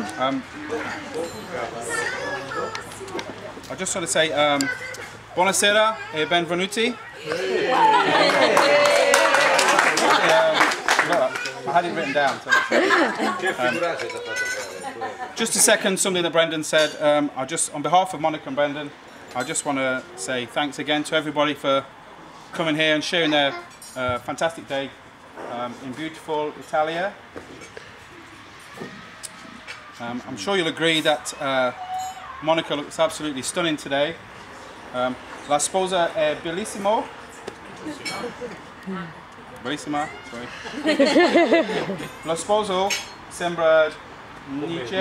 I just want to say buonasera e benvenuti. I had it written down. So just a second, something that Brendan said. I just, on behalf of Monica and Brendan, I just want to say thanks again to everybody for coming here and sharing their fantastic day in beautiful Italia. I'm sure you'll agree that Monica looks absolutely stunning today. La sposa è bellissimo. Bellissima, sorry. Lo sposo sembra Nietzsche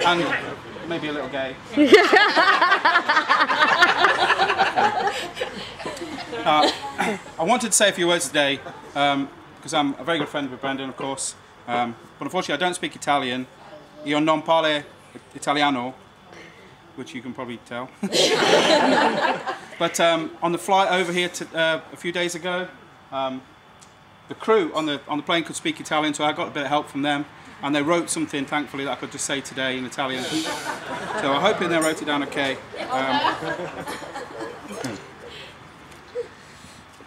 and maybe a little gay. I wanted to say a few words today because I'm a very good friend with Brendan, of course, but unfortunately I don't speak Italian. Io non parlo italiano, which you can probably tell. But on the flight over here a few days ago, the crew on the plane could speak Italian, so I got a bit of help from them, and they wrote something, thankfully, that I could just say today in Italian. So I hope they wrote it down okay.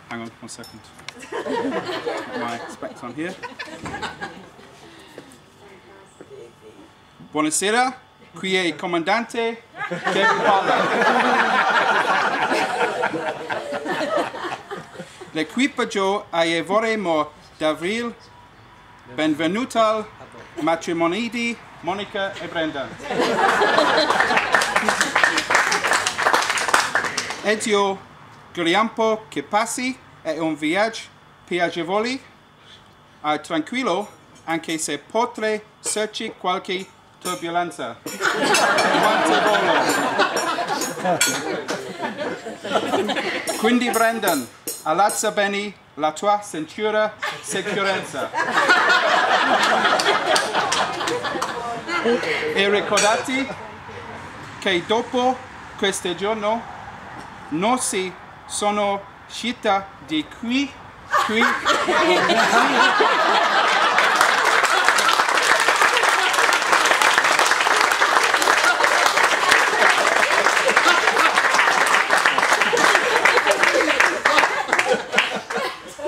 Hang on 1 second. Got my specs on here. Buonasera, qui è il comandante che vi parla. L'equipaggio vorremmo d'avril. Benvenuto al matrimonio di Monica e Brendan. Ed io speriamo che passi è un viaggio piacevole e tranquillo, anche se potrei esserci qualche turbulenza. Quindi Brendan, allaccia bene la tua cintura sicurezza. E ricordati che dopo questo giorno non si sono uscita di qui.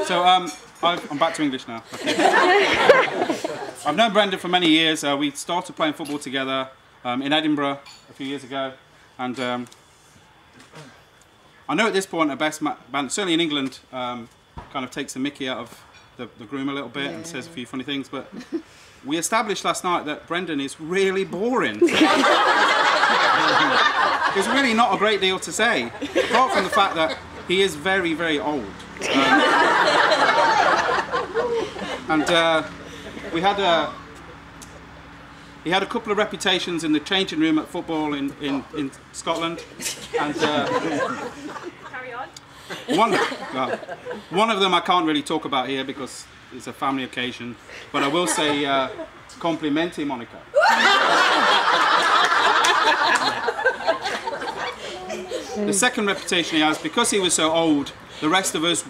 So I'm back to English now. Okay. I've known Brendan for many years. We started playing football together in Edinburgh a few years ago, and I know at this point a best band, certainly in England, kind of takes the mickey out of the groom a little bit and says a few funny things, but we established last night that Brendan is really boring. There's really not a great deal to say, apart from the fact that he is very, very old. And he had a couple of reputations in the changing room at football in Scotland, and Carry on. one of them I can't really talk about here because it's a family occasion, but I will say complimenti Monica. The second reputation he has, because he was so old, the rest of us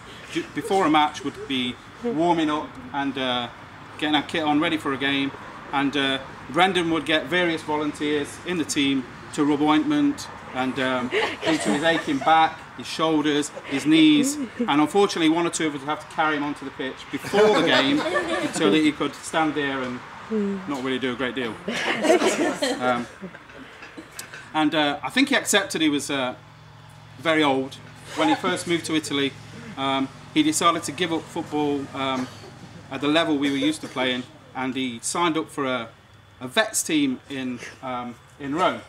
before a match would be warming up and getting our kit on ready for a game, and Brendan would get various volunteers in the team to rub ointment and into his aching back, his shoulders, his knees, and unfortunately one or two of us would have to carry him onto the pitch before the game so that he could stand there and not really do a great deal. And I think he accepted he was very old. When he first moved to Italy, he decided to give up football at the level we were used to playing, and he signed up for a vets team in Rome.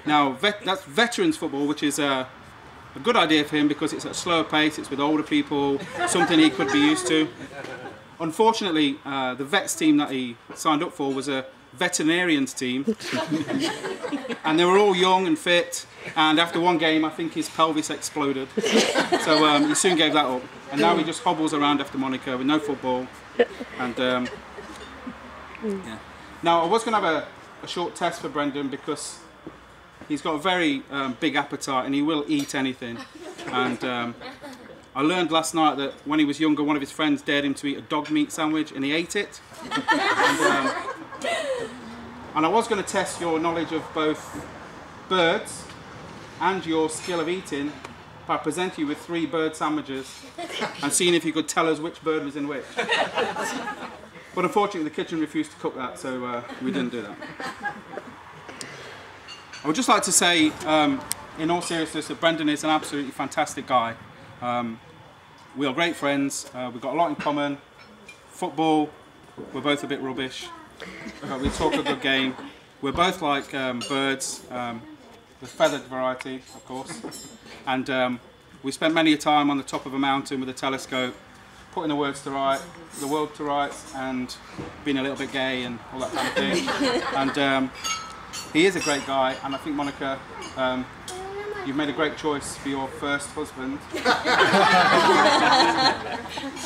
Now that's veterans football, which is a good idea for him because it's at a slower pace, it's with older people, something he could be used to. Unfortunately, the vets team that he signed up for was a veterinarians team, and they were all young and fit, and after one game I think his pelvis exploded, so he soon gave that up, and now he just hobbles around after Monica with no football. And yeah. Now I was going to have a short test for Brendan because he's got a very big appetite and he will eat anything, and I learned last night that when he was younger, one of his friends dared him to eat a dog meat sandwich, and he ate it. And I was going to test your knowledge of both birds and your skill of eating by presenting you with 3 bird sandwiches and seeing if you could tell us which bird was in which. But unfortunately, the kitchen refused to cook that, so we didn't do that. I would just like to say, in all seriousness, that Brendan is an absolutely fantastic guy. We are great friends, we've got a lot in common. Football, we're both a bit rubbish. We talk a good game. We're both like birds, the feathered variety, of course. And we spent many a time on the top of a mountain with a telescope, putting the world to rights, and being a little bit gay and all that kind of thing. And he is a great guy, and I think, Monica, you've made a great choice for your first husband.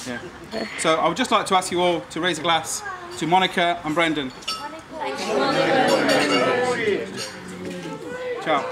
Yeah. So I would just like to ask you all to raise a glass to Monica and Brendan. Ciao.